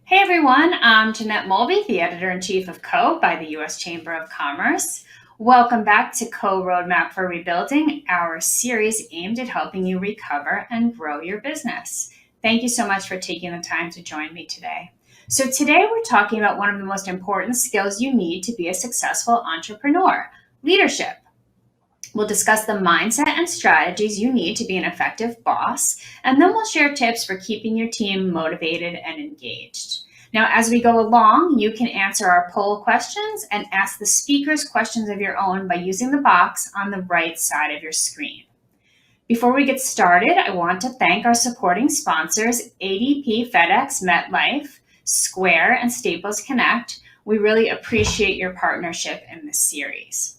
Hey everyone, I'm Jeanette Mulvey, the editor-in-chief of Co. by the U.S. Chamber of Commerce. Welcome back to Co. Roadmap for Rebuilding, our series aimed at helping you recover and grow your business. Thank you so much for taking the time to join me today. So today we're talking about one of the most important skills you need to be a successful entrepreneur, leadership. We'll discuss the mindset and strategies you need to be an effective boss, and then we'll share tips for keeping your team motivated and engaged. Now, as we go along, you can answer our poll questions and ask the speakers questions of your own by using the box on the right side of your screen. Before we get started, I want to thank our supporting sponsors, ADP, FedEx, MetLife, Square, and Staples Connect. We really appreciate your partnership in this series.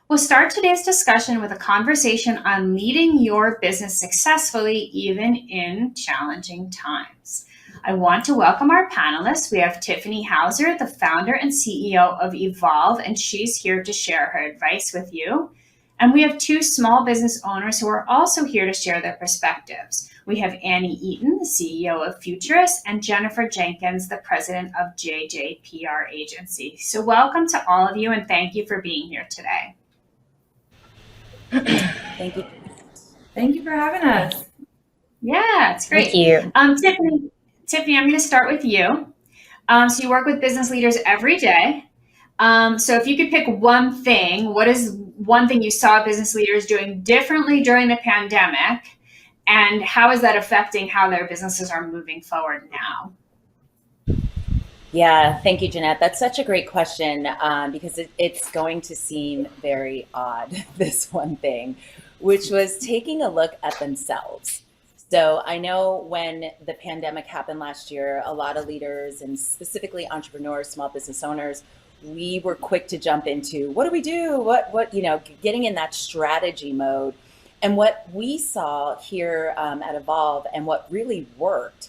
We'll start today's discussion with a conversation on leading your business successfully, even in challenging times. I want to welcome our panelists. We have Tiffany Hauser, the founder and CEO of Evolve, and she's here to share her advice with you. And we have two small business owners who are also here to share their perspectives. We have Annie Eaton, the CEO of Futurus, and Jennifer Jenkins, the president of JJPR agency. So welcome to all of you, and thank you for being here today. Thank you. Thank you for having us. Yeah, it's great. Thank you. Tiffany, I'm going to start with you. So you work with business leaders every day. So if you could pick one thing, what is one thing you saw business leaders doing differently during the pandemic, and how is that affecting how their businesses are moving forward now? Yeah, thank you, Jeanette. That's such a great question because it's going to seem very odd, this one thing, which was taking a look at themselves. So I know when the pandemic happened last year, a lot of leaders and specifically entrepreneurs, small business owners, we were quick to jump into what do we do? Getting in that strategy mode. And what we saw here at Evolve and what really worked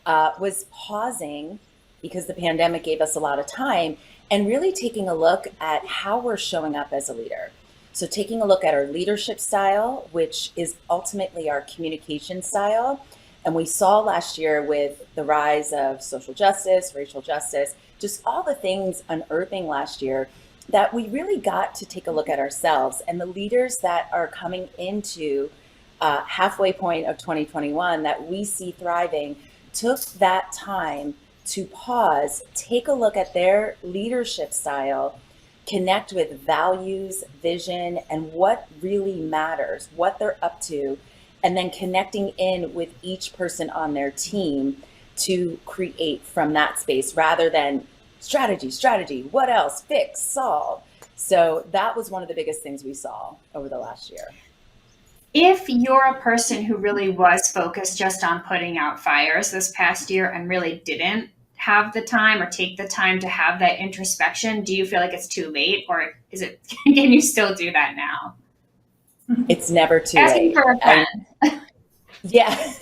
was pausing because the pandemic gave us a lot of time and really taking a look at how we're showing up as a leader. So taking a look at our leadership style, which is ultimately our communication style. And we saw last year with the rise of social justice, racial justice, just all the things unearthing last year that we really got to take a look at ourselves and the leaders that are coming into halfway point of 2021 that we see thriving took that time to pause, take a look at their leadership style, connect with values, vision, and what really matters, what they're up to, and then connecting in with each person on their team to create from that space rather than strategy, what else, fix, solve. So that was one of the biggest things we saw over the last year. If you're a person who really was focused just on putting out fires this past year and really didn't have the time or take the time to have that introspection, do you feel like it's too late, or can you still do that now? It's never too Asking late. for a friend. Yeah.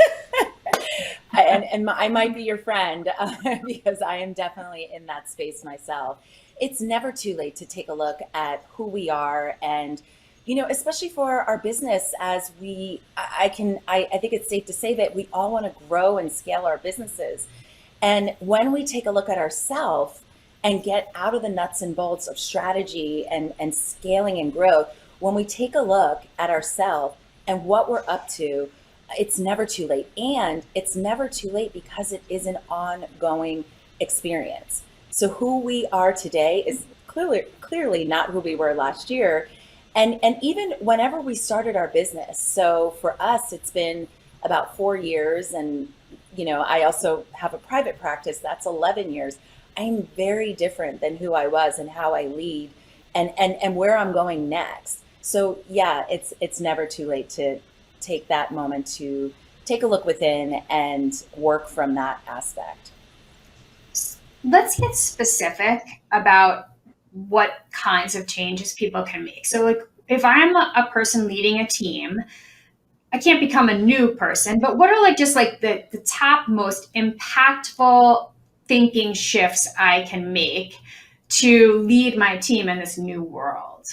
and I might be your friend because I am definitely in that space myself. It's never too late to take a look at who we are and, especially for our business as I think it's safe to say that we all want to grow and scale our businesses. And when we take a look at ourselves and get out of the nuts and bolts of strategy and scaling and growth, when we take a look at ourselves and what we're up to, it's never too late. And it's never too late because it is an ongoing experience. So who we are today is clearly not who we were last year. And even whenever we started our business. So for us, it's been about 4 years. And, I also have a private practice. That's 11 years. I'm very different than who I was and how I lead and where I'm going next. So yeah, it's never too late to take that moment to take a look within and work from that aspect. Let's get specific about what kinds of changes people can make. So like if I'm a person leading a team, I can't become a new person, but what are the top most impactful thinking shifts I can make to lead my team in this new world?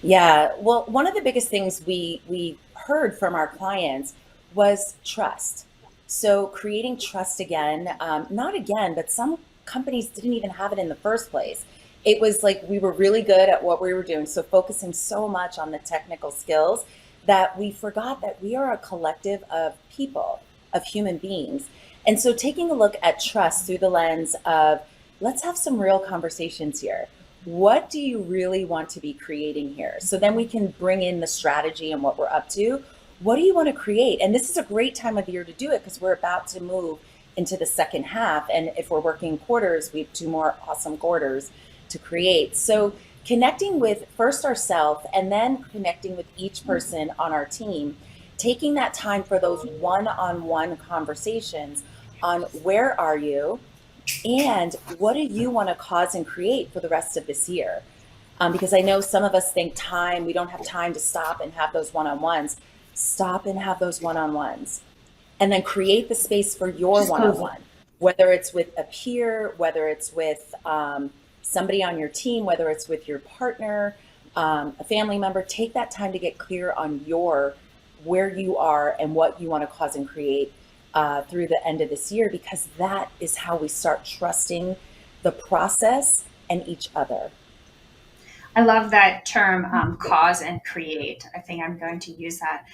Yeah, well, one of the biggest things we heard from our clients was trust. So creating trust again, not again, but some companies didn't even have it in the first place. It was like we were really good at what we were doing. So focusing so much on the technical skills that we forgot that we are a collective of people, of human beings. And so taking a look at trust through the lens of let's have some real conversations here. What do you really want to be creating here? So then we can bring in the strategy and what we're up to. What do you want to create? And this is a great time of year to do it because we're about to move into the second half. And if we're working quarters, we have 2 more awesome quarters to create. So connecting with first ourselves and then connecting with each person on our team, taking that time for those one-on-one conversations on where are you and what do you want to cause and create for the rest of this year? Because I know some of us think we don't have time to stop and have those one-on-ones. Stop and have those one-on-ones. And then create the space for your one-on-one, whether it's with a peer, whether it's with somebody on your team, whether it's with your partner, a family member. Take that time to get clear on where you are and what you want to cause and create through the end of this year, because that is how we start trusting the process and each other. I love that term, cause and create. I think I'm going to use that.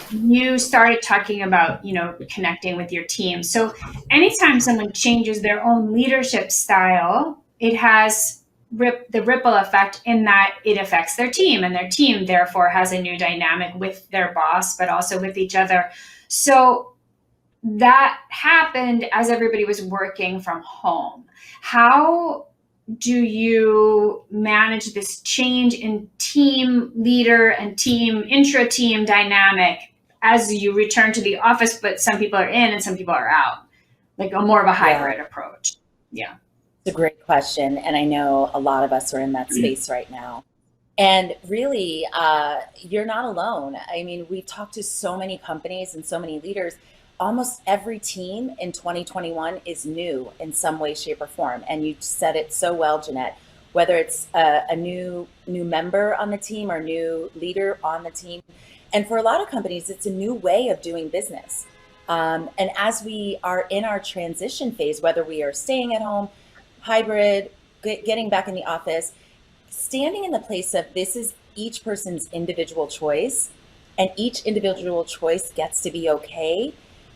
You started talking about, connecting with your team. So anytime someone changes their own leadership style, it has the ripple effect in that it affects their team, and their team therefore has a new dynamic with their boss, but also with each other. So that happened as everybody was working from home. How do you manage this change in team leader and team intra-team dynamic as you return to the office, but some people are in and some people are out, like more of a hybrid approach? Yeah. It's a great question. And I know a lot of us are in that space right now. And really, you're not alone. I mean, we've talked to so many companies and so many leaders. Almost every team in 2021 is new in some way, shape, or form. And you said it so well, Jeanette, whether it's a new member on the team or new leader on the team. And for a lot of companies, it's a new way of doing business. And as we are in our transition phase, whether we are staying at home, hybrid, getting back in the office, standing in the place of this is each person's individual choice, and each individual choice gets to be okay.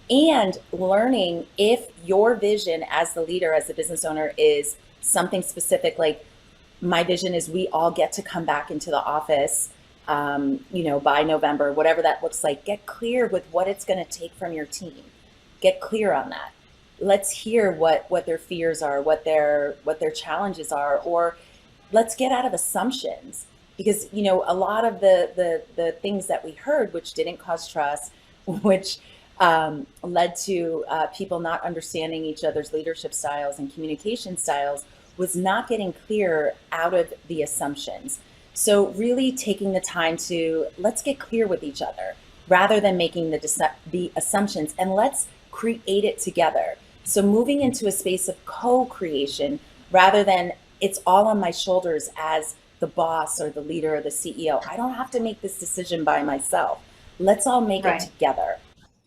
And learning if your vision as the leader, as the business owner, is something specific, like my vision is we all get to come back into the office, by November, whatever that looks like. Get clear with what it's going to take from your team. Get clear on that. Let's hear what their fears are, what their challenges are, or let's get out of assumptions, because a lot of the things that we heard, which didn't cause trust, which led to people not understanding each other's leadership styles and communication styles, was not getting clear out of the assumptions. So really taking the time to let's get clear with each other rather than making the assumptions, and let's create it together. So moving into a space of co-creation rather than it's all on my shoulders as the boss or the leader or the CEO. I don't have to make this decision by myself. Let's all make it together.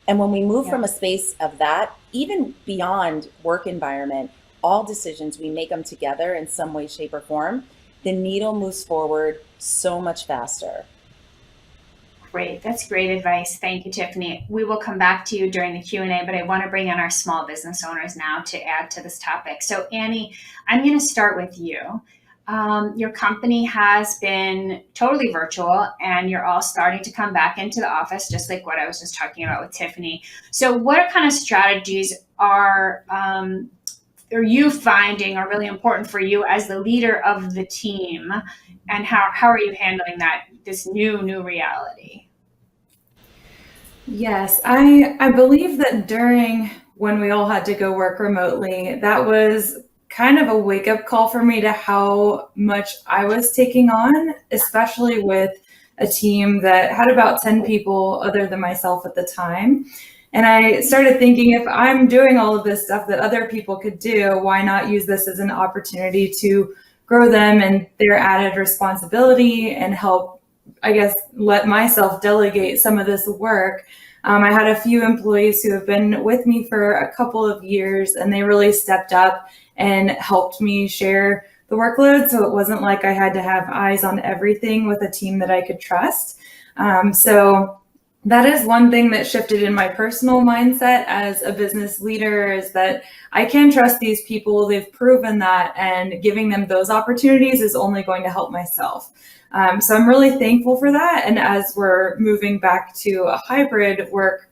And when we move from a space of that, even beyond work environment, all decisions, we make them together in some way, shape, or form, the needle moves forward so much faster. Great. That's great advice. Thank you, Tiffany. We will come back to you during the Q&A, but I want to bring in our small business owners now to add to this topic. So Annie, I'm going to start with you. Your company has been totally virtual, and you're all starting to come back into the office, just like what I was just talking about with Tiffany. So what kind of strategies are you finding are really important for you as the leader of the team, and how are you handling this new reality? Yes, I believe that during when we all had to go work remotely, that was kind of a wake-up call for me to how much I was taking on, especially with a team that had about 10 people other than myself at the time. And I started thinking, if I'm doing all of this stuff that other people could do, why not use this as an opportunity to grow them and their added responsibility and help, I guess, let myself delegate some of this work I had a few employees who have been with me for a couple of years, and they really stepped up and helped me share the workload. So it wasn't like I had to have eyes on everything with a team that I could trust. So that is one thing that shifted in my personal mindset as a business leader, is that I can trust these people. They've proven that, and giving them those opportunities is only going to help myself. So I'm really thankful for that. And as we're moving back to a hybrid work,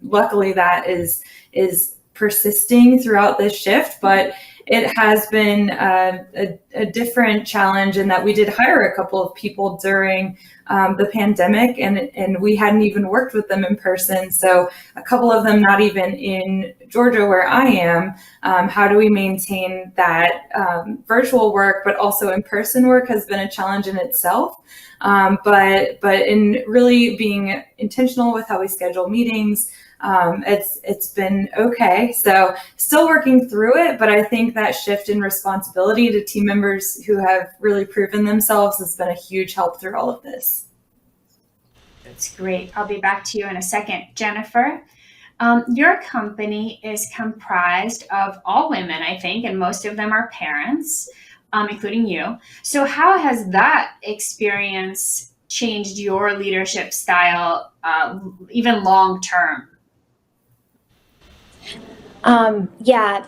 luckily that is persisting throughout this shift, but it has been a different challenge in that we did hire a couple of people during the pandemic, and we hadn't even worked with them in person. So a couple of them not even in Georgia where I am. How do we maintain that virtual work, but also in-person work has been a challenge in itself. But in really being intentional with how we schedule meetings, it's been okay. So still working through it, but I think that shift in responsibility to team members who have really proven themselves has been a huge help through all of this. That's great. I'll be back to you in a second. Jennifer, your company is comprised of all women, I think, and most of them are parents, including you. So how has that experience changed your leadership style, even long term? Yeah,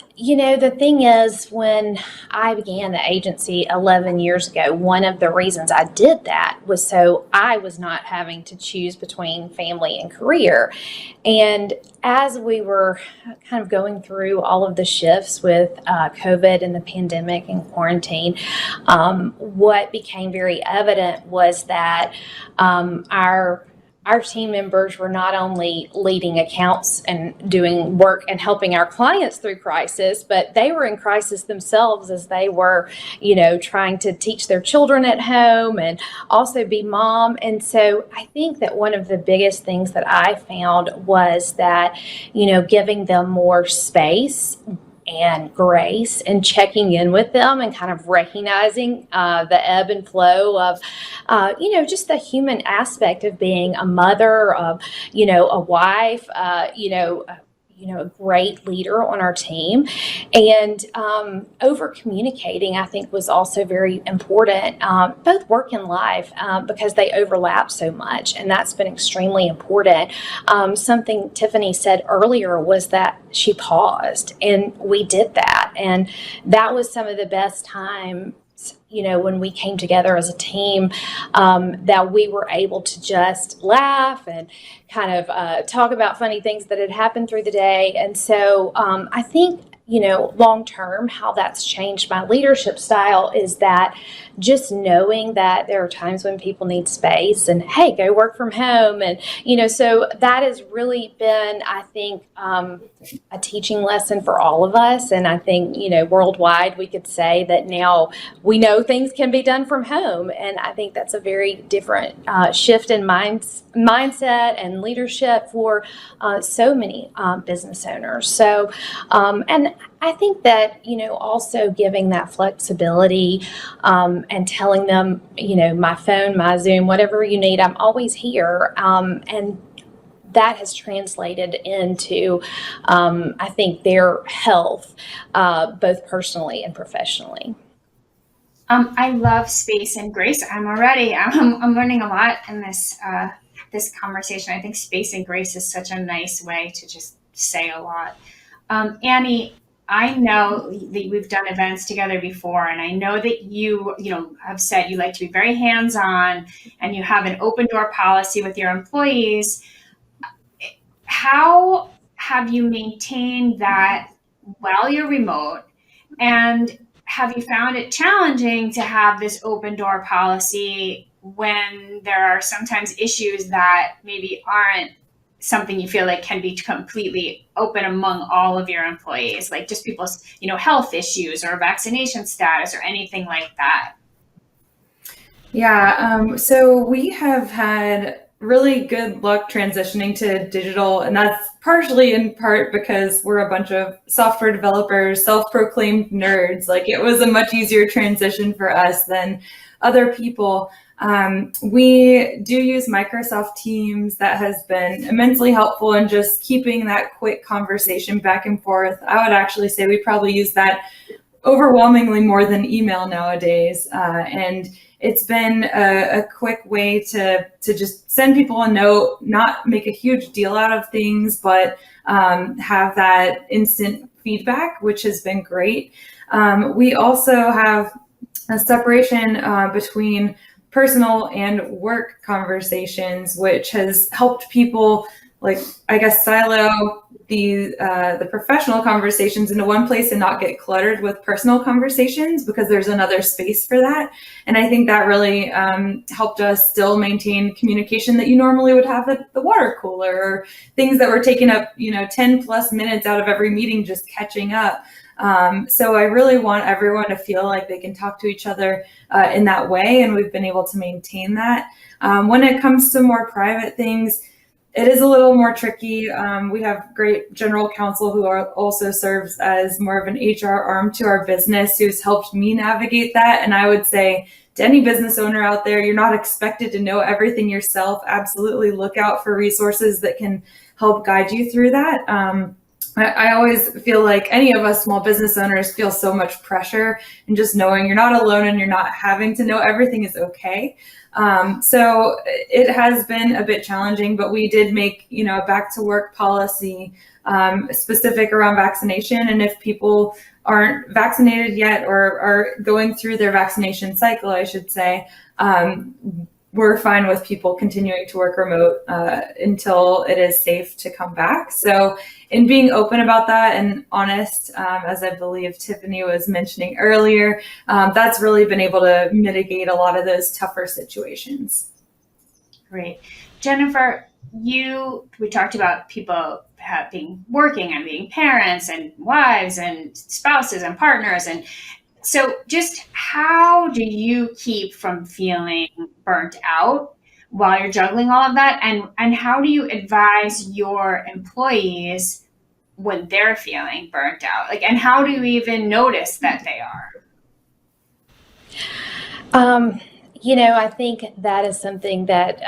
the thing is, when I began the agency 11 years ago, one of the reasons I did that was so I was not having to choose between family and career. And as we were kind of going through all of the shifts with COVID and the pandemic and quarantine, what became very evident was that our team members were not only leading accounts and doing work and helping our clients through crisis, but they were in crisis themselves as they were, trying to teach their children at home and also be mom. And so I think that one of the biggest things that I found was that, giving them more space and grace and checking in with them and kind of recognizing the ebb and flow of, just the human aspect of being a mother, of, a wife, a great leader on our team. And over communicating, I think, was also very important, both work and life, because they overlap so much. And that's been extremely important. Something Tiffany said earlier was that she paused, and we did that. And that was some of the best time, when we came together as a team, that we were able to just laugh and kind of talk about funny things that had happened through the day. And so I think, long term, how that's changed my leadership style is that just knowing that there are times when people need space and, hey, go work from home. And, so that has really been, I think, a teaching lesson for all of us. And I think, worldwide, we could say that now we know things can be done from home. And I think that's a very different shift in mindset and leadership for so many business owners. So, and I think that, also giving that flexibility and telling them, my phone, my Zoom, whatever you need, I'm always here. And that has translated into, I think, their health, both personally and professionally. I love space and grace. I'm learning a lot in this conversation. I think space and grace is such a nice way to just say a lot. Annie, I know that we've done events together before, and I know that you have said you like to be very hands-on and you have an open door policy with your employees. How have you maintained that while you're remote? And have you found it challenging to have this open door policy when there are sometimes issues that maybe aren't something you feel like can be completely open among all of your employees, like just people's, health issues or vaccination status or anything like that? Yeah, so we have had really good luck transitioning to digital, and that's partially in part because we're a bunch of software developers, self-proclaimed nerds. Like, it was a much easier transition for us than other people. We do use Microsoft Teams. That has been immensely helpful in just keeping that quick conversation back and forth. I would actually say we probably use that overwhelmingly more than email nowadays. And it's been a quick way to just send people a note, not make a huge deal out of things, but have that instant feedback, which has been great. We also have a separation between personal and work conversations, which has helped people, like, I guess, silo the professional conversations into one place and not get cluttered with personal conversations, because there's another space for that. And I think that really helped us still maintain communication that you normally would have at the water cooler, or things that were taking up 10 plus minutes out of every meeting just catching up. So I really want everyone to feel like they can talk to each other in that way, and we've been able to maintain that. When it comes to more private things, it is a little more tricky. We have great general counsel who also serves as more of an HR arm to our business, who's helped me navigate that. And I would say to any business owner out there, you're not expected to know everything yourself. Absolutely look out for resources that can help guide you through that. I always feel like any of us small business owners feel so much pressure, and just knowing you're not alone and you're not having to know everything is okay. So it has been a bit challenging, but we did make, a back to work policy specific around vaccination. And if people aren't vaccinated yet, or are going through their vaccination cycle, I should say, we're fine with people continuing to work remote until it is safe to come back. So in being open about that and honest, as I believe Tiffany was mentioning earlier, that's really been able to mitigate a lot of those tougher situations. Great. Jennifer, we talked about people being working and being parents and wives and spouses and partners. And so just how do you keep from feeling burnt out while you're juggling all of that? And how do you advise your employees when they're feeling burnt out? And how do you even notice that they are? I think that is something that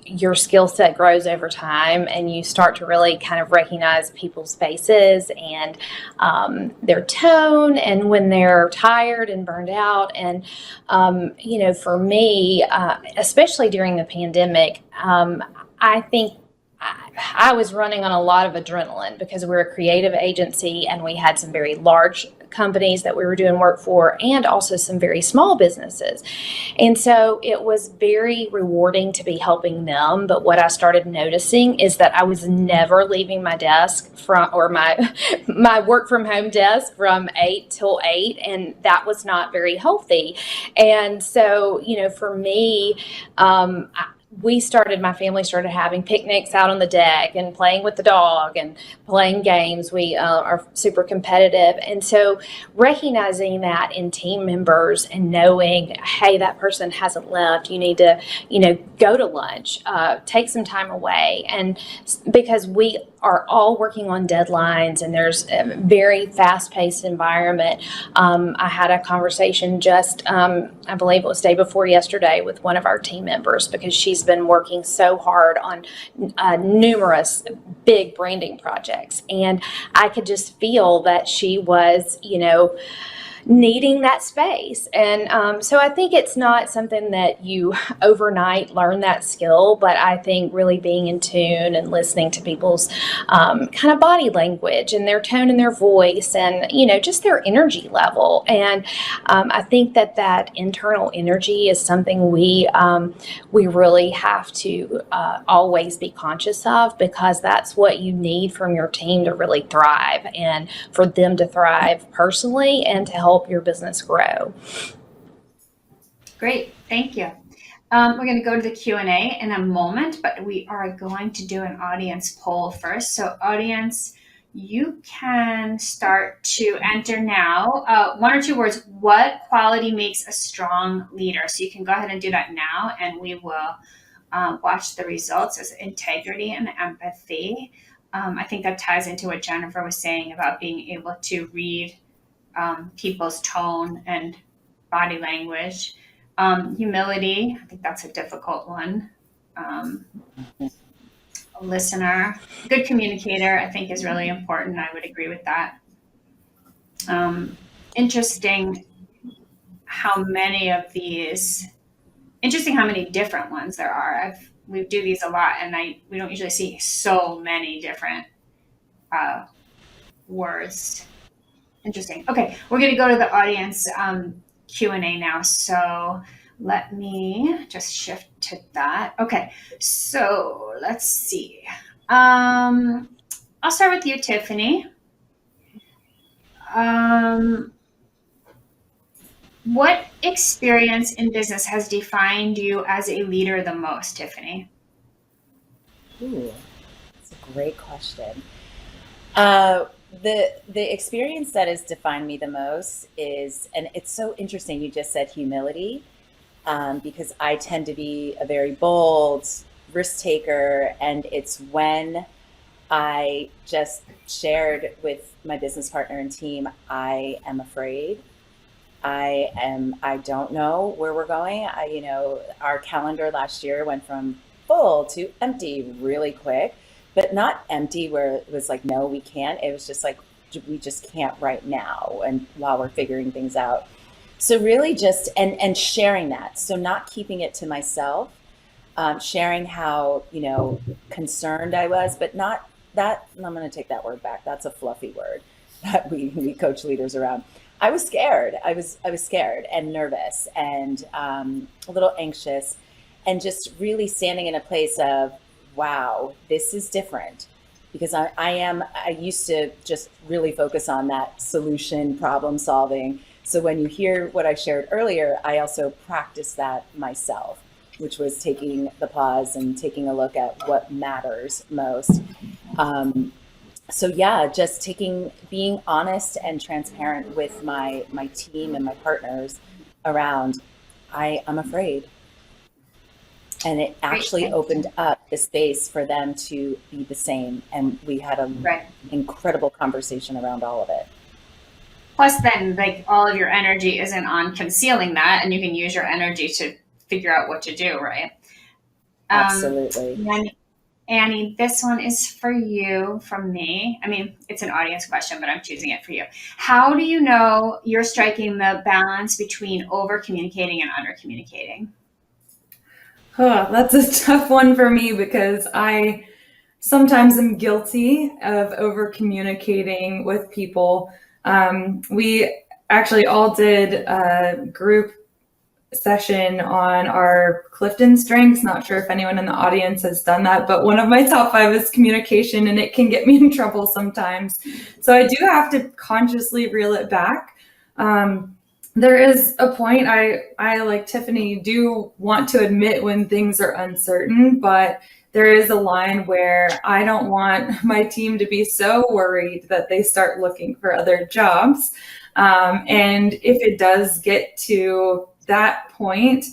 your skill set grows over time, and you start to really kind of recognize people's faces and their tone, and when they're tired and burned out. And, for me, especially during the pandemic, I think I was running on a lot of adrenaline, because we're a creative agency and we had some very large companies that we were doing work for, and also some very small businesses. And so it was very rewarding to be helping them. But what I started noticing is that I was never leaving my desk or my work from home desk from 8 till 8. And that was not very healthy. And so, for me, my family started having picnics out on the deck and playing with the dog and playing games. We are super competitive. And so recognizing that in team members and knowing, hey, that person hasn't left, you need to, go to lunch, take some time away. And because we are all working on deadlines and there's a very fast-paced environment. I had a conversation just, I believe it was day before yesterday, with one of our team members, because she's been working so hard on numerous big branding projects. And I could just feel that she was, needing that space. And so I think it's not something that you overnight learn that skill, but I think really being in tune and listening to people's kind of body language and their tone and their voice and, just their energy level. And I think that internal energy is something we really have to always be conscious of, because that's what you need from your team to really thrive, and for them to thrive personally and to help your business grow. Great, thank you. We're going to go to the Q&A in a moment, but we are going to do an audience poll first. So audience, you can start to enter now. 1 or 2 words. What quality makes a strong leader? So you can go ahead and do that now, and we will watch the results as integrity and empathy. I think that ties into what Jennifer was saying about being able to read people's tone and body language. Humility, I think that's a difficult one. A listener, good communicator, I think is really important. I would agree with that. Interesting how many different ones there are. We do these a lot, and we don't usually see so many different words. Interesting. Okay, we're going to go to the audience Q&A now. So let me just shift to that. Okay, so let's see. I'll start with you, Tiffany. What experience in business has defined you as a leader the most, Tiffany? Ooh, that's a great question. The experience that has defined me the most is, and it's so interesting, you just said humility, because I tend to be a very bold risk taker, and it's when I just shared with my business partner and team, I am afraid. I don't know where we're going. Our calendar last year went from full to empty really quick, but not empty where it was like, no, we can't. It was just like, we just can't right now. And while we're figuring things out. So really just, and sharing that. So not keeping it to myself, sharing how, concerned I was, but not that, I'm going to take that word back. That's a fluffy word that we coach leaders around. I was scared. I was scared and nervous and a little anxious, and just really standing in a place of, wow, this is different, because I used to just really focus on that solution problem solving. So when you hear what I shared earlier, I also practiced that myself, which was taking the pause and taking a look at what matters most. So yeah, just being honest and transparent with my team and my partners around, I'm afraid. And it actually opened up the space for them to be the same. And we had an incredible conversation around all of it. Plus then, like, all of your energy isn't on concealing that, and you can use your energy to figure out what to do, right? Absolutely. Annie, this one is for you from me. I mean, it's an audience question, but I'm choosing it for you. How do you know you're striking the balance between over communicating and under communicating? That's a tough one for me, because I sometimes am guilty of over communicating with people. We actually all did a group session on our Clifton strengths. Not sure if anyone in the audience has done that, but one of my top 5 is communication, and it can get me in trouble sometimes. So I do have to consciously reel it back. There is a point, I like Tiffany, do want to admit when things are uncertain, but there is a line where I don't want my team to be so worried that they start looking for other jobs. And if it does get to that point,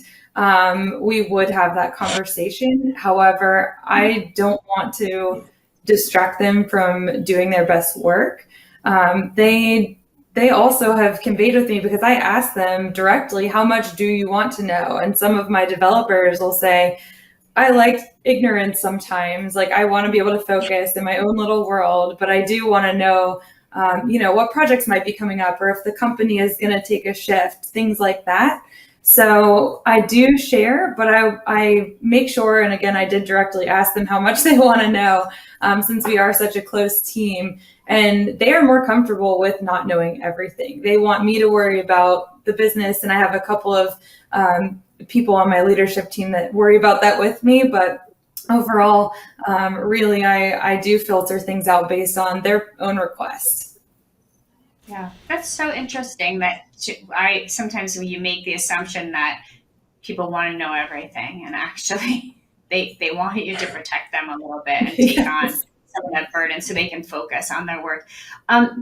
we would have that conversation. However, I don't want to distract them from doing their best work. They also have conveyed with me, because I asked them directly, how much do you want to know? And some of my developers will say, I like ignorance sometimes. Like, I want to be able to focus in my own little world, but I do want to know, what projects might be coming up, or if the company is going to take a shift, things like that. So I do share, but I make sure, and again, I did directly ask them how much they want to know, since we are such a close team, and they are more comfortable with not knowing everything. They want me to worry about the business, and I have a couple of people on my leadership team that worry about that with me, but overall, really, I do filter things out based on their own requests. Yeah, that's so interesting that sometimes when you make the assumption that people want to know everything, and actually they want you to protect them a little bit and take on some of that burden so they can focus on their work.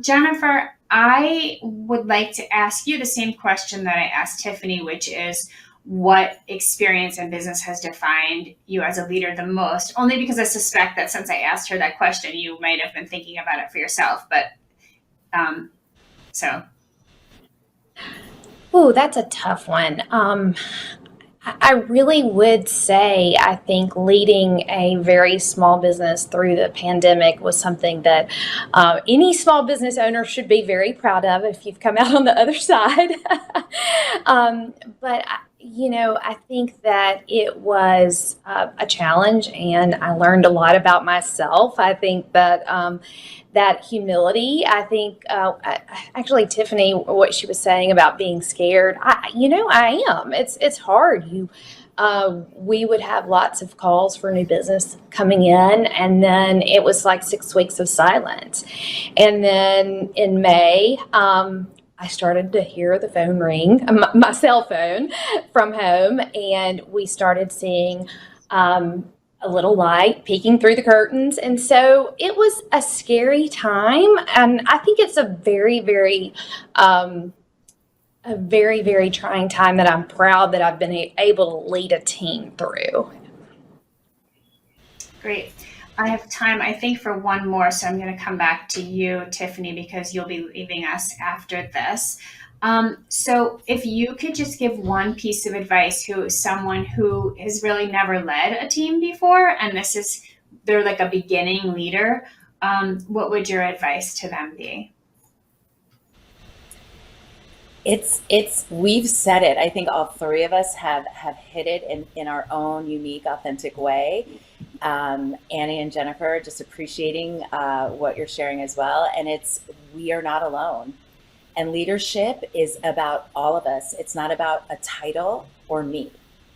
Jennifer, I would like to ask you the same question that I asked Tiffany, which is, what experience in business has defined you as a leader the most? Only because I suspect that since I asked her that question, you might have been thinking about it for yourself. But so. Oh, that's a tough one. I really would say I think leading a very small business through the pandemic was something that any small business owner should be very proud of if you've come out on the other side. But I think that it was a challenge, and I learned a lot about myself. I think that that humility. I think actually Tiffany, what she was saying about being scared. I am. It's hard. We would have lots of calls for new business coming in, and then it was like 6 weeks of silence. And then in May, I started to hear the phone ring, my cell phone from home, and we started seeing a little light peeking through the curtains. And so it was a scary time. And I think it's a very, very trying time that I'm proud that I've been able to lead a team through. Great. I have time, I think, for one more, so I'm going to come back to you, Tiffany, because you'll be leaving us after this. So if you could just give one piece of advice to someone who has really never led a team before, and they're like a beginning leader, what would your advice to them be? We've said it. I think all three of us have hit it in our own unique, authentic way. Annie and Jennifer, just appreciating what you're sharing as well. And we are not alone. And leadership is about all of us. It's not about a title or me.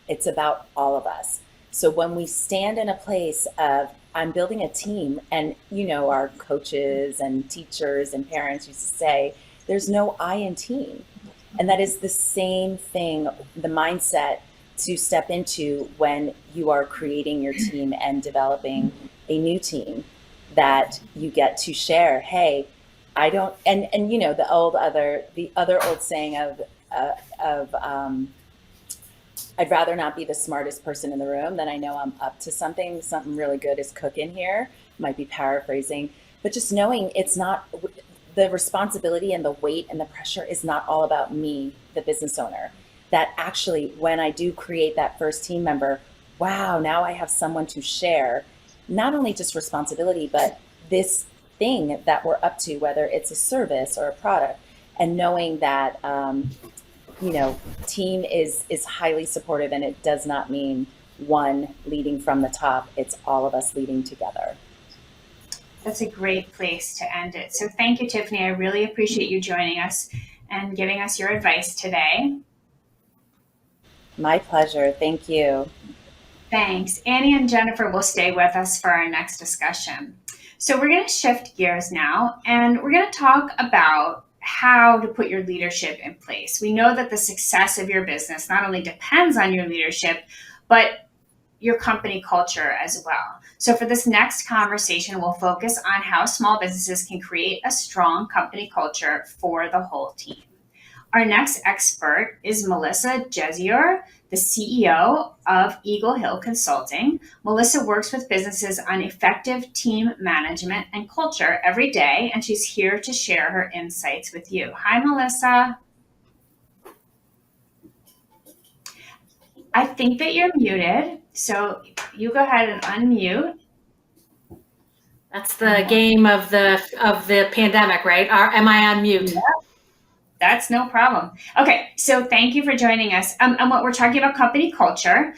It's about all of us. So when we stand in a place of, I'm building a team, and our coaches and teachers and parents used to say, there's no I in team. And that is the same thing, the mindset to step into when you are creating your team and developing a new team, that you get to share, hey, I don't, and the other old saying of I'd rather not be the smartest person in the room than I know I'm up to something really good is cooking here. Might be paraphrasing, but just knowing it's not, the responsibility and the weight and the pressure is not all about me, the business owner. That actually, when I do create that first team member, wow, now I have someone to share, not only just responsibility, but this thing that we're up to, whether it's a service or a product, and knowing that, team is highly supportive, and it does not mean one leading from the top. It's all of us leading together. That's a great place to end it. So thank you, Tiffany. I really appreciate you joining us and giving us your advice today. My pleasure. Thank you. Thanks. Annie and Jennifer will stay with us for our next discussion. So we're going to shift gears now, and we're going to talk about how to put your leadership in place. We know that the success of your business not only depends on your leadership, but your company culture as well. So for this next conversation, we'll focus on how small businesses can create a strong company culture for the whole team. Our next expert is Melissa Jezoir, the CEO of Eagle Hill Consulting. Melissa works with businesses on effective team management and culture every day, and she's here to share her insights with you. Hi, Melissa. I think that you're muted, so you go ahead and unmute. That's the game of the pandemic, right? Am I on mute? Yeah. That's no problem. Okay, so thank you for joining us. And what we're talking about company culture.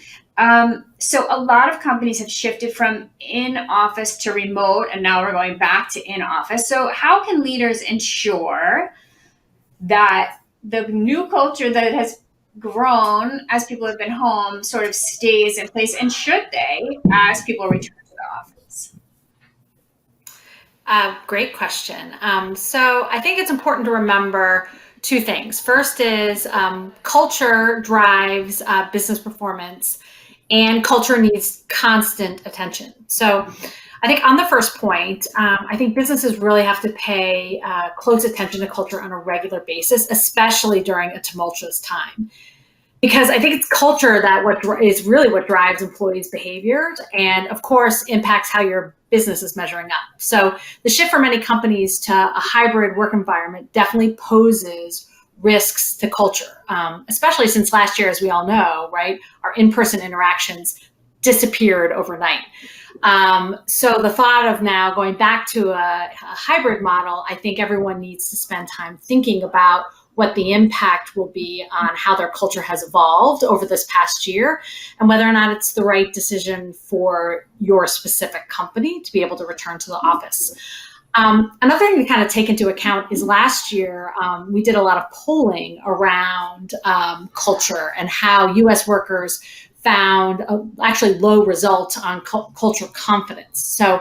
So a lot of companies have shifted from in-office to remote, and now we're going back to in-office. So how can leaders ensure that the new culture that has grown as people have been home sort of stays in place, and should they as people return to the office? Great question. So I think it's important to remember two things. First is culture drives business performance, and culture needs constant attention. So I think on the first point, I think businesses really have to pay close attention to culture on a regular basis, especially during a tumultuous time. Because I think it's culture that is really what drives employees' behaviors, and of course impacts how your business is measuring up. So the shift for many companies to a hybrid work environment definitely poses risks to culture, especially since last year, as we all know, right, our in-person interactions disappeared overnight. So the thought of now going back to a hybrid model, I think everyone needs to spend time thinking about what the impact will be on how their culture has evolved over this past year and whether or not it's the right decision for your specific company to be able to return to the office. Another thing to kind of take into account is last year, we did a lot of polling around culture and how US workers found actually low results on cultural confidence. So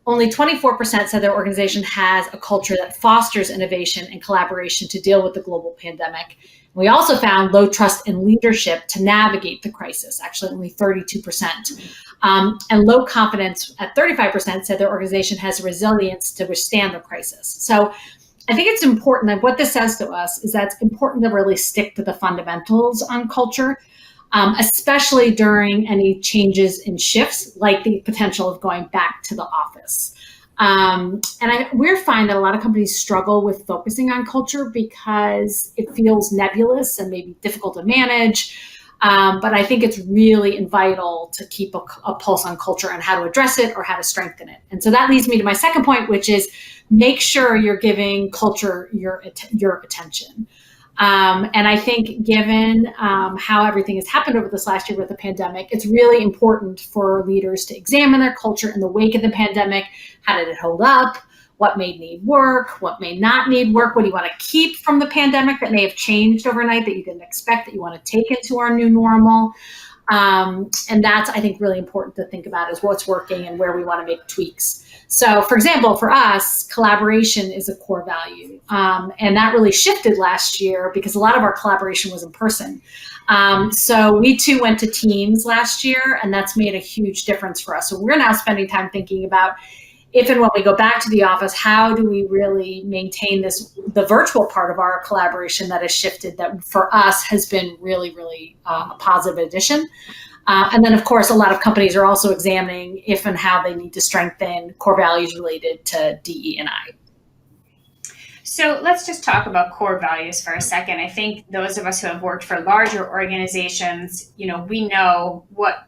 only 24% said their organization has a culture that fosters innovation and collaboration to deal with the global pandemic. We also found low trust in leadership to navigate the crisis, actually only 32%. And low confidence at 35% said their organization has resilience to withstand the crisis. So I think it's important, and what this says to us is that it's important to really stick to the fundamentals on culture, especially during any changes in shifts, like the potential of going back to the office. We find that a lot of companies struggle with focusing on culture because it feels nebulous and maybe difficult to manage. But I think it's really vital to keep a pulse on culture and how to address it or how to strengthen it. And so that leads me to my second point, which is make sure you're giving culture your attention. And I think given how everything has happened over this last year with the pandemic, it's really important for leaders to examine their culture in the wake of the pandemic. How did it hold up? What may need work? What may not need work? What do you want to keep from the pandemic that may have changed overnight that you didn't expect, that you want to take into our new normal? And that's, I think, really important to think about is what's working and where we want to make tweaks. So, for example, for us, collaboration is a core value. And that really shifted last year because a lot of our collaboration was in person. So we too went to Teams last year, and that's made a huge difference for us. So we're now spending time thinking about if and when we go back to the office, how do we really maintain the virtual part of our collaboration that has shifted, that for us has been really, really a positive addition. And then, of course, a lot of companies are also examining if and how they need to strengthen core values related to DE&I. So let's just talk about core values for a second. I think those of us who have worked for larger organizations, we know what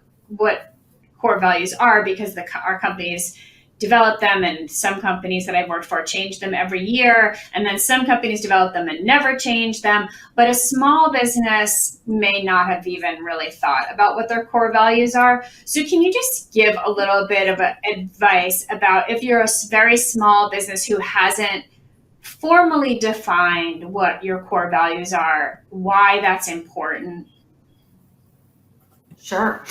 core values are because our companies develop them, and some companies that I've worked for change them every year, and then some companies develop them and never change them. But a small business may not have even really thought about what their core values are. So can you just give a little bit of advice about if you're a very small business who hasn't formally defined what your core values are, why that's important? Sure.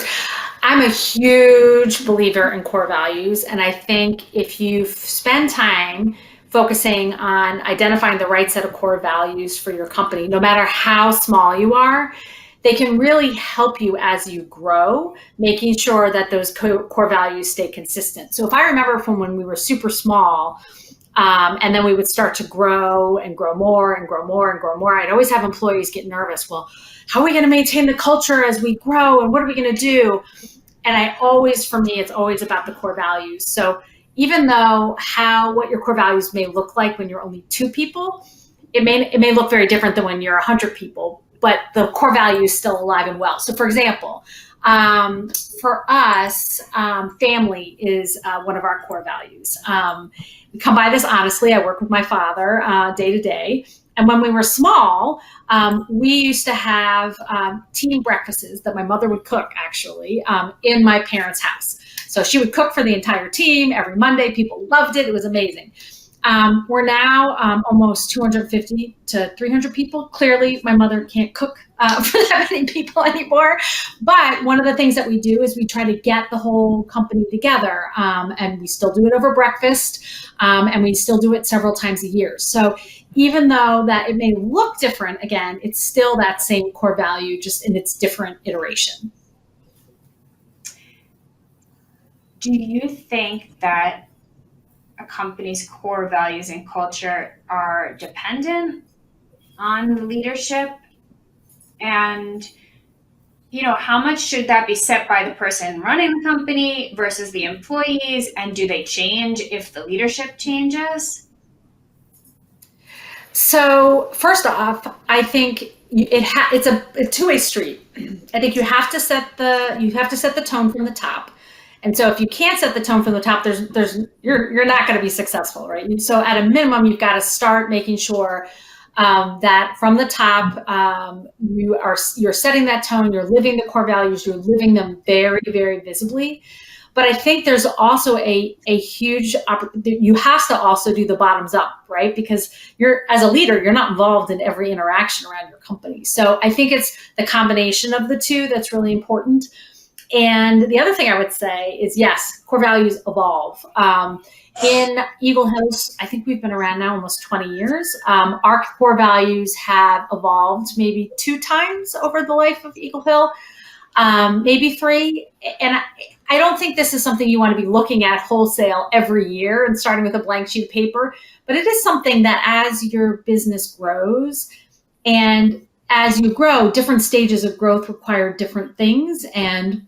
I'm a huge believer in core values. And I think if you spend time focusing on identifying the right set of core values for your company, no matter how small you are, they can really help you as you grow, making sure that those core values stay consistent. So if I remember from when we were super small, and then we would start to grow and grow more and grow more and grow more, I'd always have employees get nervous. Well, how are we going to maintain the culture as we grow? And what are we going to do? And for me, it's always about the core values. So even though what your core values may look like when you're only 2 people, it may look very different than when you're 100 people, but the core value is still alive and well. So for example, for us, family is one of our core values. We come by this honestly. I work with my father day to day. And when we were small, we used to have team breakfasts that my mother would cook, actually, in my parents' house. So she would cook for the entire team every Monday. People loved it. It was amazing. We're now almost 250 to 300 people. Clearly, my mother can't cook for that many people anymore. But one of the things that we do is we try to get the whole company together. And we still do it over breakfast. And we still do it several times a year. So even though that it may look different, again, it's still that same core value, just in its different iteration. Do you think that a company's core values and culture are dependent on leadership? And, how much should that be set by the person running the company versus the employees? And do they change if the leadership changes? So first off, I think it's a two-way street. I think you have to set the tone from the top. And so if you can't set the tone from the top, you're not going to be successful, right? So at a minimum, you've got to start making sure that from the top, you're setting that tone, you're living the core values, you're living them very, very visibly. But I think there's also a huge you have to also do the bottoms up, right? Because as a leader, you're not involved in every interaction around your company. So I think it's the combination of the two that's really important. And the other thing I would say is, yes, core values evolve. In Eagle Hills, I think we've been around now almost 20 years. Our core values have evolved maybe 2 times over the life of Eagle Hill, maybe 3. And I don't think this is something you want to be looking at wholesale every year and starting with a blank sheet of paper. But it is something that as your business grows and as you grow, different stages of growth require different things. And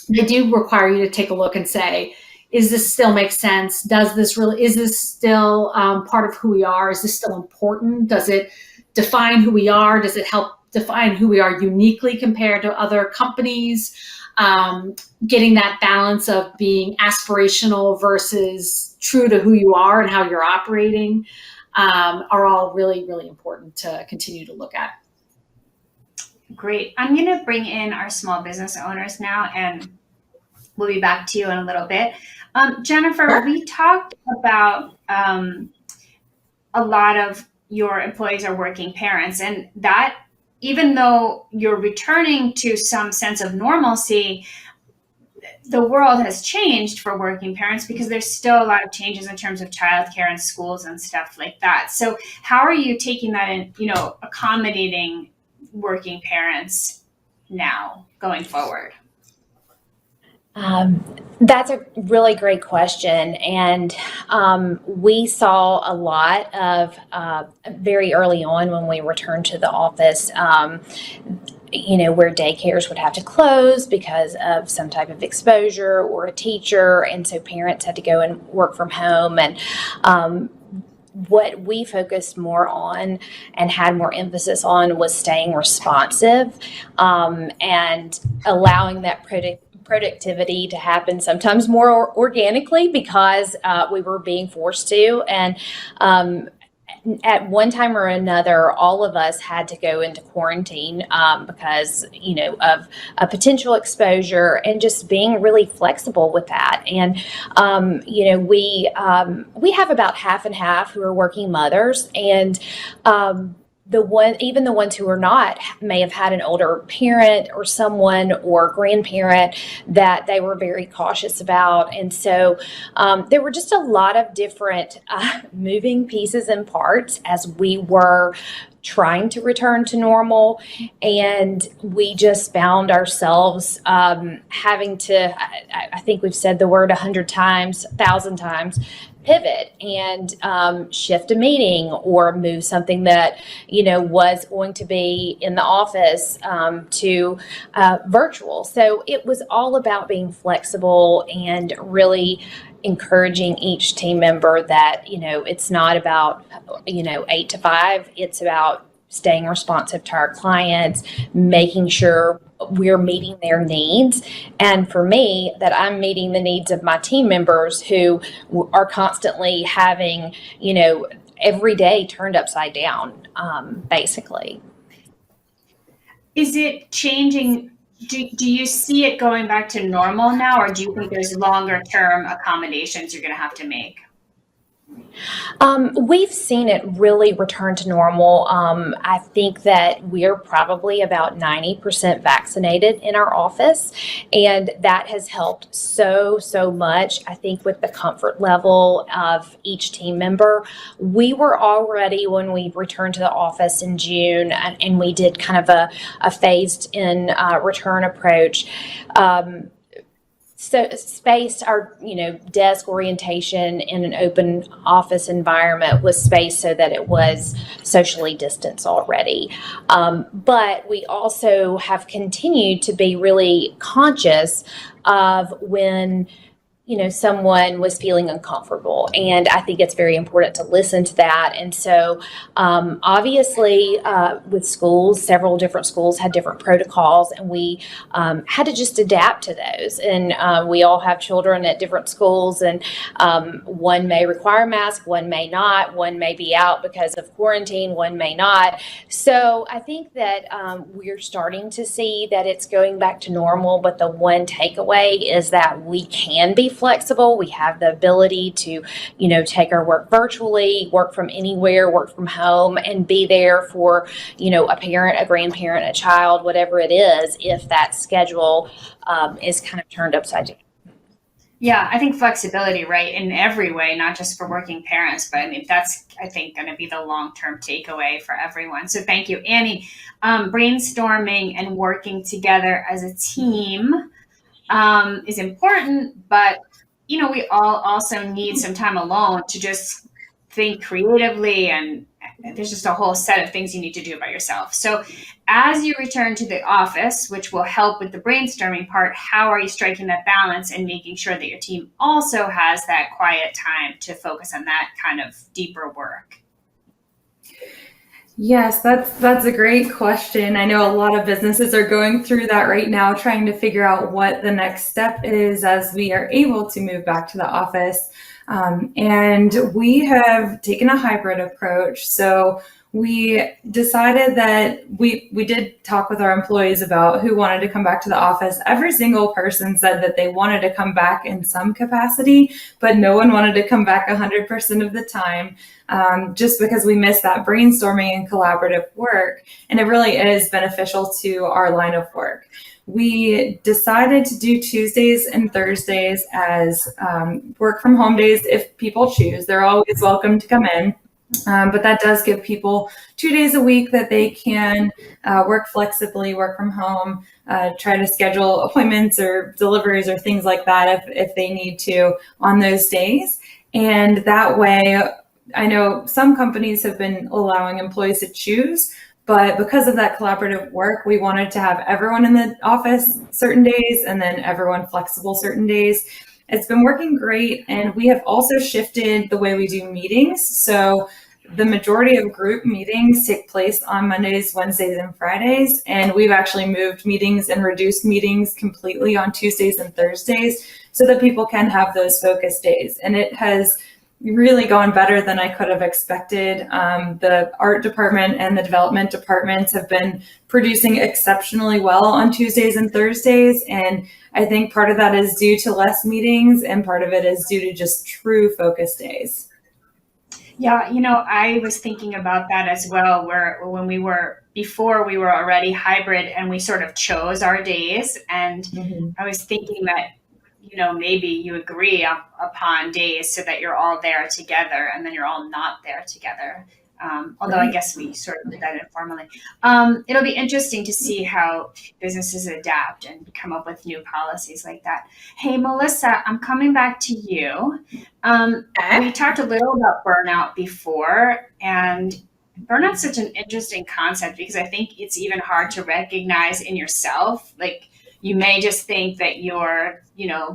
they do require you to take a look and say, is this still make sense? Is this still part of who we are? Is this still important? Does it define who we are? Does it help define who we are uniquely compared to other companies? Getting that balance of being aspirational versus true to who you are and how you're operating are all really, really important to continue to look at. Great. I'm going to bring in our small business owners now, and we'll be back to you in a little bit. Jennifer, Sure. we talked about a lot of your employees are working parents, and that even though you're returning to some sense of normalcy, the world has changed for working parents because there's still a lot of changes in terms of childcare and schools and stuff like that. So how are you taking that in, accommodating working parents now going forward? That's a really great question. And we saw a lot of very early on when we returned to the office, where daycares would have to close because of some type of exposure or a teacher. And so parents had to go and work from home. And what we focused more on and had more emphasis on was staying responsive and allowing that productivity to happen sometimes more organically because we were being forced to. And at one time or another, all of us had to go into quarantine because, of a potential exposure and just being really flexible with that. And, we have about half and half who are working mothers, and even the ones who are not may have had an older parent or someone or grandparent that they were very cautious about. And so there were just a lot of different moving pieces and parts as we were trying to return to normal. And we just found ourselves having to, I think we've said the word 100 times, 1,000 times, pivot and shift a meeting or move something that was going to be in the office to virtual. So it was all about being flexible and really encouraging each team member that it's not about 8 to 5. It's about staying responsive to our clients, making sure we're meeting their needs. And for me, that I'm meeting the needs of my team members who are constantly having, every day turned upside down, basically. Is it changing? Do you see it going back to normal now, or do you think there's longer term accommodations you're going to have to make? We've seen it really return to normal. I think that we're probably about 90% vaccinated in our office, and that has helped so much. I think with the comfort level of each team member, we were already, when we returned to the office in June, and we did kind of a phased in return approach. So spaced our, desk orientation in an open office environment was spaced so that it was socially distanced already. But we also have continued to be really conscious of when someone was feeling uncomfortable. And I think it's very important to listen to that. And so, obviously, with schools, several different schools had different protocols, and we had to just adapt to those. And we all have children at different schools, and one may require a mask, one may not, one may be out because of quarantine, one may not. So I think that we're starting to see that it's going back to normal. But the one takeaway is that we can be flexible. We have the ability to, take our work virtually, work from anywhere, work from home, and be there for, a parent, a grandparent, a child, whatever it is, if that schedule is kind of turned upside down. Yeah, I think flexibility, right, in every way, not just for working parents, but I mean, that's, I think, going to be the long-term takeaway for everyone. So thank you, Annie. Brainstorming and working together as a team is important, but we all also need some time alone to just think creatively, and there's just a whole set of things you need to do by yourself. So as you return to the office, which will help with the brainstorming part, how are you striking that balance and making sure that your team also has that quiet time to focus on that kind of deeper work? Yes, that's a great question. I know a lot of businesses are going through that right now, trying to figure out what the next step is as we are able to move back to the office. And we have taken a hybrid approach. So we decided that we did talk with our employees about who wanted to come back to the office. Every single person said that they wanted to come back in some capacity, but no one wanted to come back 100% of the time, just because we miss that brainstorming and collaborative work. And it really is beneficial to our line of work. We decided to do Tuesdays and Thursdays as work from home days if people choose. They're always welcome to come in. But that does give people 2 days a week that they can work flexibly, work from home, try to schedule appointments or deliveries or things like that if they need to on those days. And that way, I know some companies have been allowing employees to choose, but because of that collaborative work, we wanted to have everyone in the office certain days and then everyone flexible certain days. It's been working great. And we have also shifted the way we do meetings. So the majority of group meetings take place on Mondays, Wednesdays, and Fridays. And we've actually moved meetings and reduced meetings completely on Tuesdays and Thursdays so that people can have those focus days. And it has really gone better than I could have expected. The art department and the development departments have been producing exceptionally well on Tuesdays and Thursdays. And I think part of that is due to less meetings and part of it is due to just true focus days. Yeah, I was thinking about that as well, where before we were already hybrid and we sort of chose our days. And I was thinking that, maybe you agree upon days so that you're all there together and then you're all not there together. Although I guess we sort of did that informally. It'll be interesting to see how businesses adapt and come up with new policies like that. Hey, Melissa, I'm coming back to you. We talked a little about burnout before, and burnout's such an interesting concept because I think it's even hard to recognize in yourself. Like, you may just think that you're,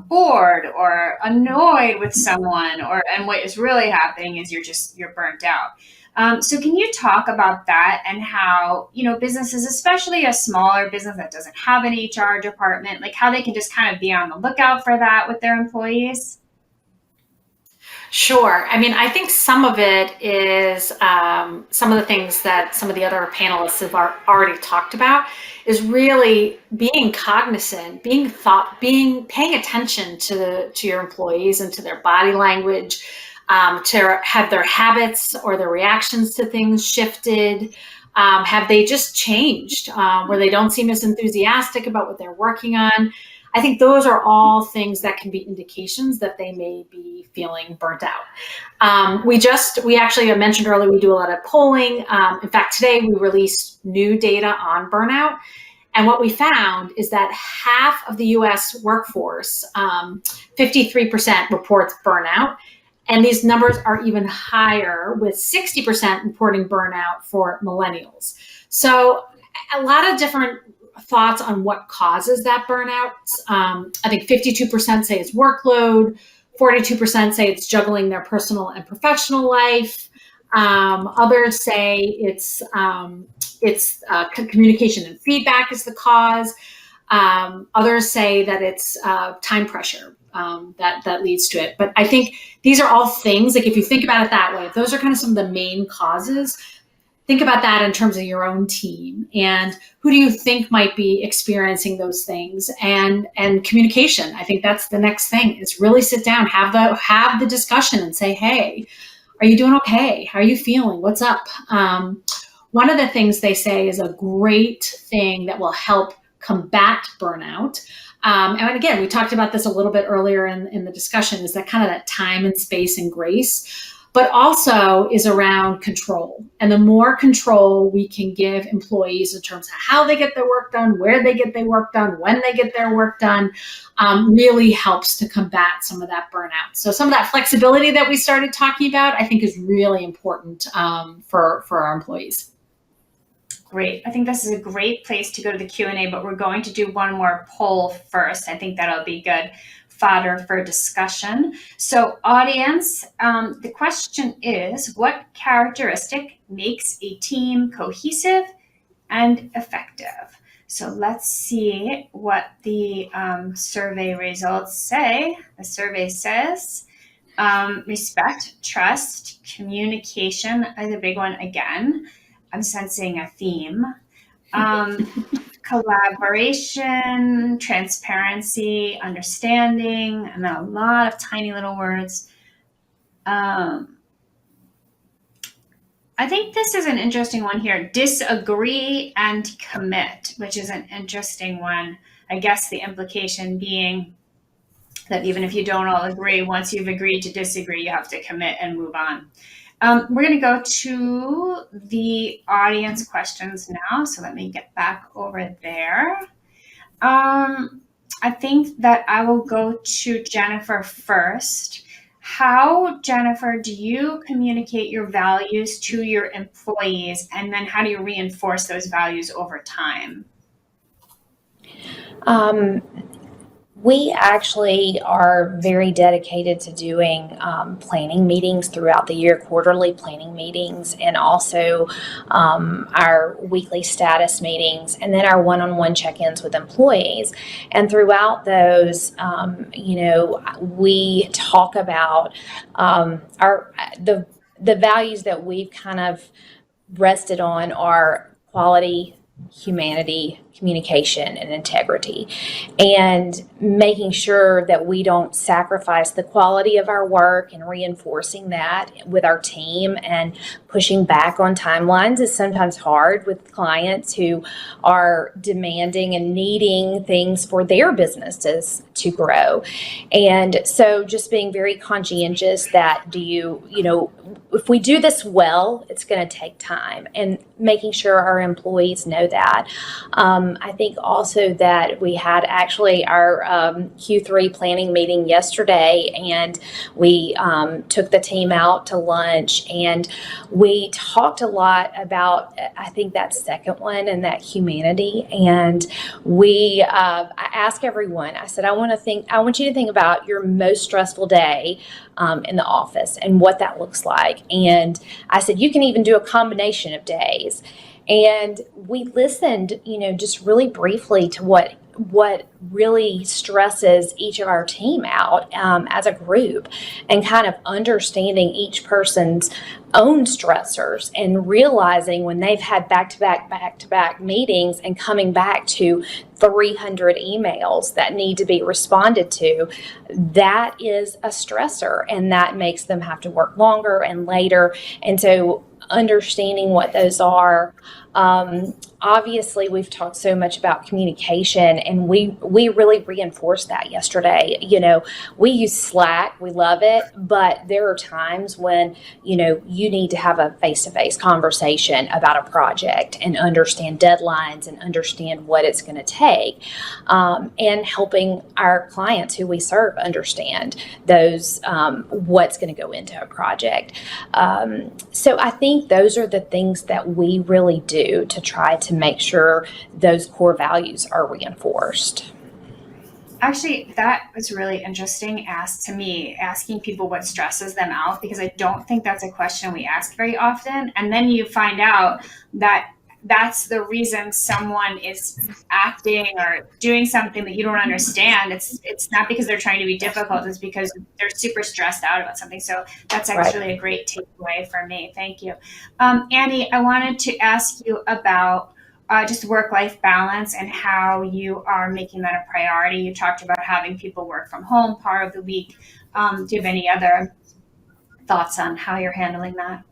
bored or annoyed with someone, and what is really happening is you're burnt out. So can you talk about that and how, businesses, especially a smaller business that doesn't have an HR department, like how they can just kind of be on the lookout for that with their employees? Sure. I mean, I think some of it is some of the things that some of the other panelists have already talked about is really being cognizant, paying attention to your employees and to their body language, to have their habits or their reactions to things shifted. Have they just changed where they don't seem as enthusiastic about what they're working on? I think those are all things that can be indications that they may be feeling burnt out. We actually, I mentioned earlier, we do a lot of polling. In fact, today we released new data on burnout. And what we found is that half of the US workforce, 53% reports burnout. And these numbers are even higher, with 60% reporting burnout for millennials. So a lot of different thoughts on what causes that burnout. I think 52% say it's workload, 42% say it's juggling their personal and professional life. Others say it's communication and feedback is the cause. Others say that it's time pressure that leads to it. But I think these are all things, like if you think about it that way, if those are kind of some of the main causes, think about that in terms of your own team and who do you think might be experiencing those things, and communication. I think that's the next thing, is really sit down, have the discussion and say, hey, are you doing okay? How are you feeling? What's up? One of the things they say is a great thing that will help combat burnout. And again, we talked about this a little bit earlier in the discussion, is that kind of that time and space and grace, but also is around control. And the more control we can give employees in terms of how they get their work done, where they get their work done, when they get their work done, really helps to combat some of that burnout. So some of that flexibility that we started talking about, I think is really important for our employees. Great. I think this is a great place to go to the Q&A, but we're going to do one more poll first. I think that'll be good fodder for discussion. So audience, the question is, what characteristic makes a team cohesive and effective? So let's see what the survey results say. The survey says respect, trust, communication is a big one again. I'm sensing a theme. Collaboration, transparency, understanding, and then a lot of tiny little words. I think this is an interesting one here. Disagree and commit, which is an interesting one. I guess the implication being that even if you don't all agree, once you've agreed to disagree, you have to commit and move on. We're going to go to the audience questions now. So let me get back over there. I think that I will go to Jennifer first. How, Jennifer, do you communicate your values to your employees? And then how do you reinforce those values over time? We actually are very dedicated to doing planning meetings throughout the year, quarterly planning meetings, and also our weekly status meetings, and then our one-on-one check-ins with employees. And throughout those, we talk about the values that we've kind of rested on are quality, humanity, communication, and integrity, and making sure that we don't sacrifice the quality of our work, and reinforcing that with our team. And pushing back on timelines is sometimes hard with clients who are demanding and needing things for their businesses to grow. And so just being very conscientious that if we do this well, it's going to take time, and making sure our employees know that. I think also that we had actually our Q3 planning meeting yesterday, and we took the team out to lunch, and we talked a lot about, I think, that second one, and that humanity. And I asked everyone, I said, I want you to think about your most stressful day in the office and what that looks like. And I said, you can even do a combination of days. And we listened, just really briefly to what really stresses each of our team out as a group, and kind of understanding each person's own stressors, and realizing when they've had back-to-back meetings and coming back to 300 emails that need to be responded to, that is a stressor, and that makes them have to work longer and later. And so understanding what those are. Obviously, we've talked so much about communication, and we really reinforced that yesterday. We use Slack, we love it, but there are times when, you need to have a face-to-face conversation about a project, and understand deadlines, and understand what it's going to take, and helping our clients who we serve understand those, what's going to go into a project. So I think those are the things that we really do. do to try to make sure those core values are reinforced? Actually, that was really interesting asked to me, asking people what stresses them out, because I don't think that's a question we ask very often. And then you find out that that's the reason someone is acting or doing something that you don't understand. It's not because they're trying to be difficult, it's because they're super stressed out about something. So that's actually a great takeaway for me. Thank you. Annie, I wanted to ask you about just work-life balance and how you are making that a priority. You talked about having people work from home part of the week. Do you have any other thoughts on how you're handling that?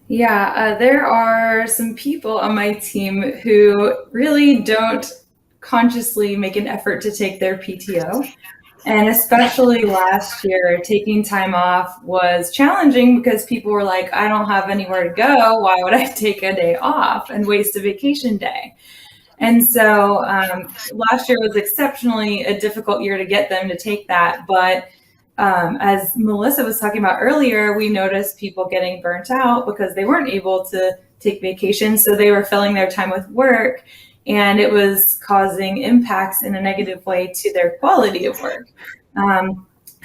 Yeah, there are some people on my team who really don't consciously make an effort to take their PTO. And especially last year, taking time off was challenging because people were like, I don't have anywhere to go. Why would I take a day off and waste a vacation day? And so last year was exceptionally a difficult year to get them to take that. But as Melissa was talking about earlier, we noticed people getting burnt out because they weren't able to take vacations. So they were filling their time with work, and it was causing impacts in a negative way to their quality of work.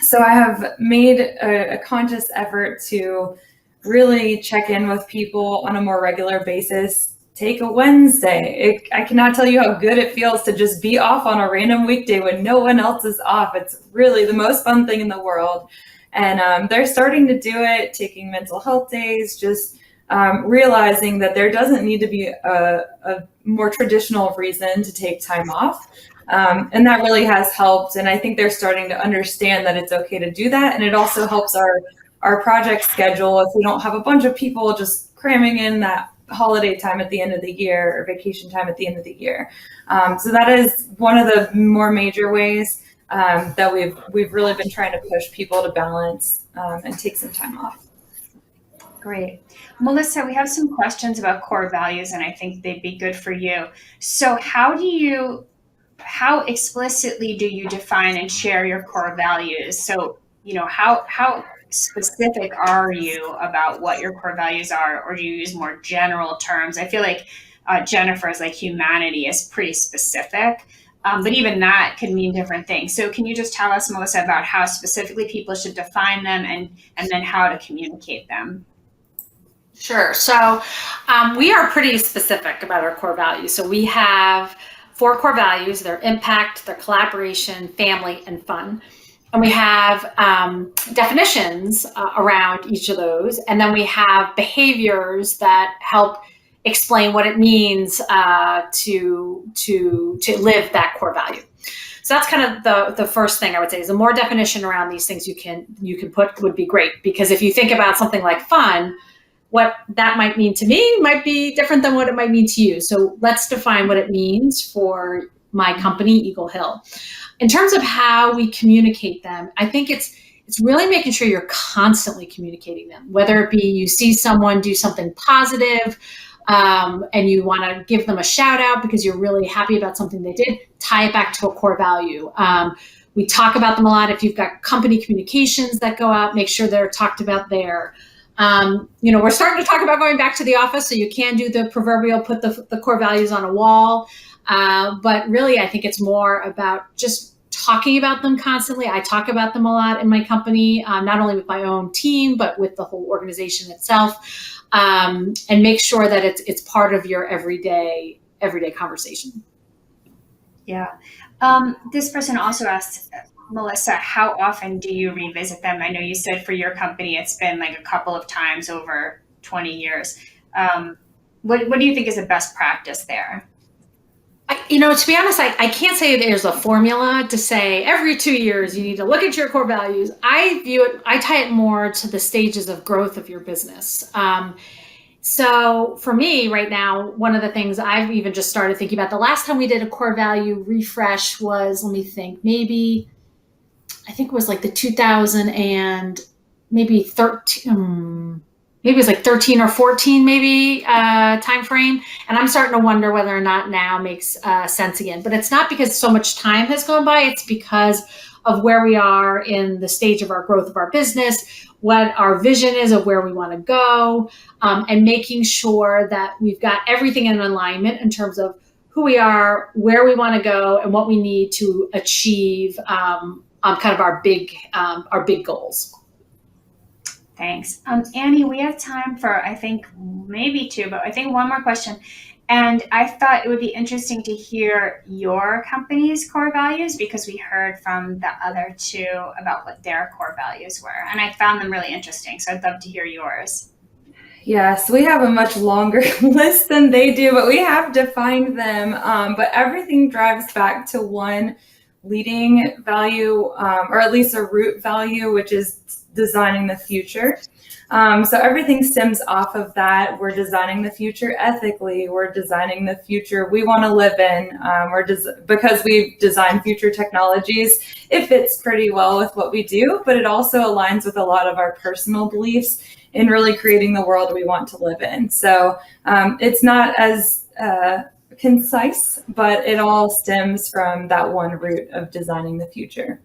So I have made a conscious effort to really check in with people on a more regular basis. Take a Wednesday. I cannot tell you how good it feels to just be off on a random weekday when no one else is off. It's really the most fun thing in the world. And they're starting to do it, taking mental health days, just realizing that there doesn't need to be a more traditional reason to take time off. And that really has helped. And I think they're starting to understand that it's okay to do that. And it also helps our project schedule if we don't have a bunch of people just cramming in that holiday time at the end of the year or vacation time at the end of the year. So that is one of the more major ways that we've really been trying to push people to balance and take some time off. Great. Melissa, we have some questions about core values, and I think they'd be good for you. So how explicitly do you define and share your core values? So, how specific are you about what your core values are, or do you use more general terms? I feel like Jennifer's like humanity is pretty specific, but even that could mean different things. So can you just tell us, Melissa, about how specifically people should define them and then how to communicate them? Sure. So we are pretty specific about our core values. So we have 4 core values: their impact, their collaboration, family, and fun. And we have definitions around each of those. And then we have behaviors that help explain what it means to live that core value. So that's kind of the first thing I would say is the more definition around these things you can put would be great. Because if you think about something like fun, what that might mean to me might be different than what it might mean to you. So let's define what it means for my company, Eagle Hill. In terms of how we communicate them, I think it's really making sure you're constantly communicating them, whether it be you see someone do something positive and you want to give them a shout out because you're really happy about something they did, tie it back to a core value. We talk about them a lot. If you've got company communications that go out, make sure they're talked about there. We're starting to talk about going back to the office, so you can do the proverbial put the core values on a wall. But really, I think it's more about just talking about them constantly. I talk about them a lot in my company, not only with my own team, but with the whole organization itself, and make sure that it's part of your everyday conversation. Yeah. This person also asked, Melissa, how often do you revisit them? I know you said for your company, it's been like a couple of times over 20 years. What do you think is the best practice there? To be honest, I can't say there's a formula to say every 2 years you need to look at your core values. I tie it more to the stages of growth of your business. So for me right now, one of the things I've even just started thinking about, the last time we did a core value refresh was, let me think, I think it was like the 2000 and maybe 13, maybe it was like 13 or 14 time frame. And I'm starting to wonder whether or not now makes sense again. But it's not because so much time has gone by. It's because of where we are in the stage of our growth of our business, what our vision is of where we want to go, and making sure that we've got everything in alignment in terms of who we are, where we want to go, and what we need to achieve kind of our big goals. Thanks. Annie, we have time for, I think, maybe two, but I think one more question. And I thought it would be interesting to hear your company's core values, because we heard from the other two about what their core values were. And I found them really interesting. So I'd love to hear yours. Yes, we have a much longer list than they do, but we have defined them. But everything drives back to one leading value, or at least a root value, which is designing the future. So everything stems off of that. We're designing the future ethically. We're designing the future we want to live in. Because we've designed future technologies, it fits pretty well with what we do, but it also aligns with a lot of our personal beliefs in really creating the world we want to live in. So it's not as concise, but it all stems from that one root of designing the future.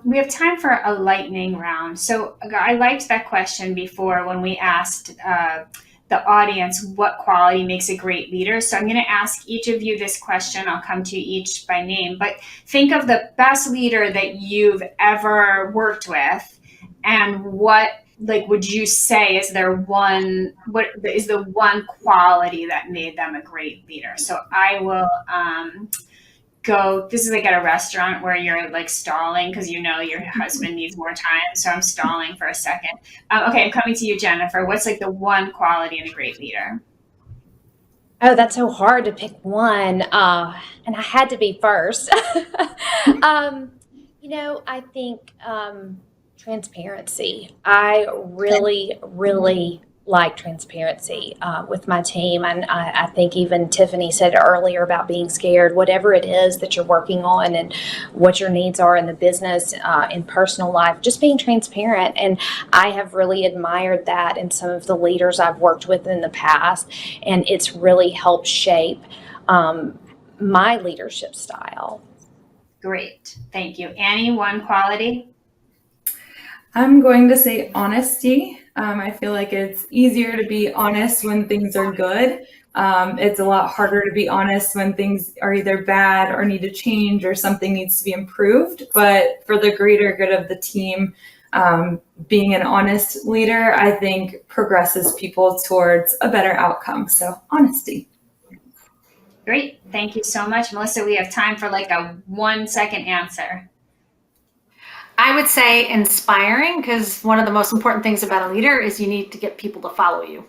We have time for a lightning round. So I liked that question before when we asked the audience what quality makes a great leader. So I'm going to ask each of you this question. I'll come to you each by name, but think of the best leader that you've ever worked with, and what would you say is what is the one quality that made them a great leader? So I will go, this is like at a restaurant where you're like stalling because you know your husband needs more time. So I'm stalling for a second. Okay, I'm coming to you, Jennifer. What's like the one quality in a great leader? Oh, that's so hard to pick one. And I had to be first. I think transparency. I really, really like transparency with my team. And I think even Tiffany said earlier about being scared, whatever it is that you're working on and what your needs are in the business, in personal life, just being transparent. And I have really admired that in some of the leaders I've worked with in the past. And it's really helped shape my leadership style. Great. Thank you. Annie, one quality? I'm going to say honesty. I feel like it's easier to be honest when things are good. It's a lot harder to be honest when things are either bad or need to change or something needs to be improved. But for the greater good of the team, being an honest leader, I think progresses people towards a better outcome. So honesty. Great. Thank you so much. Melissa, we have time for like a 1 second answer. I would say inspiring, because one of the most important things about a leader is you need to get people to follow you.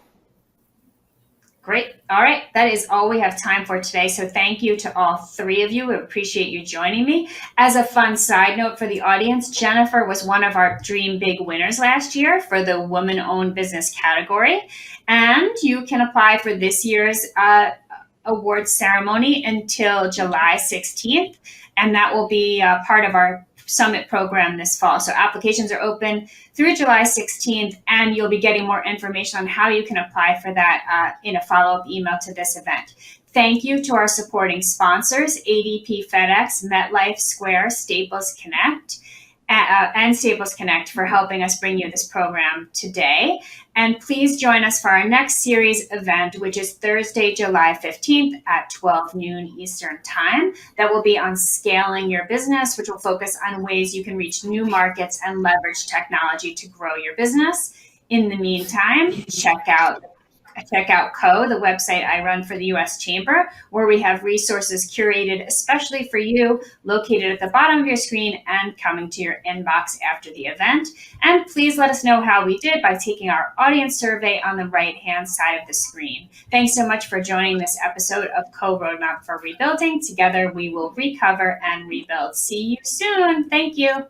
Great. All right. That is all we have time for today. So thank you to all three of you. We appreciate you joining me. As a fun side note for the audience, Jennifer was one of our Dream Big winners last year for the Woman-Owned Business category. And you can apply for this year's awards ceremony until July 16th. And that will be part of our summit program this fall. So applications are open through July 16th, and you'll be getting more information on how you can apply for that in a follow-up email to this event. Thank you to our supporting sponsors, ADP FedEx, MetLife, Square, Staples Connect, and Staples Connect for helping us bring you this program today. And please join us for our next series event, which is Thursday, July 15th at 12 noon Eastern Time. That will be on scaling your business, which will focus on ways you can reach new markets and leverage technology to grow your business. In the meantime, check out CO, the website I run for the U.S. Chamber, where we have resources curated especially for you, located at the bottom of your screen and coming to your inbox after the event. And please let us know how we did by taking our audience survey on the right-hand side of the screen. Thanks so much for joining this episode of CO Roadmap for Rebuilding. Together we will recover and rebuild. See you soon. Thank you.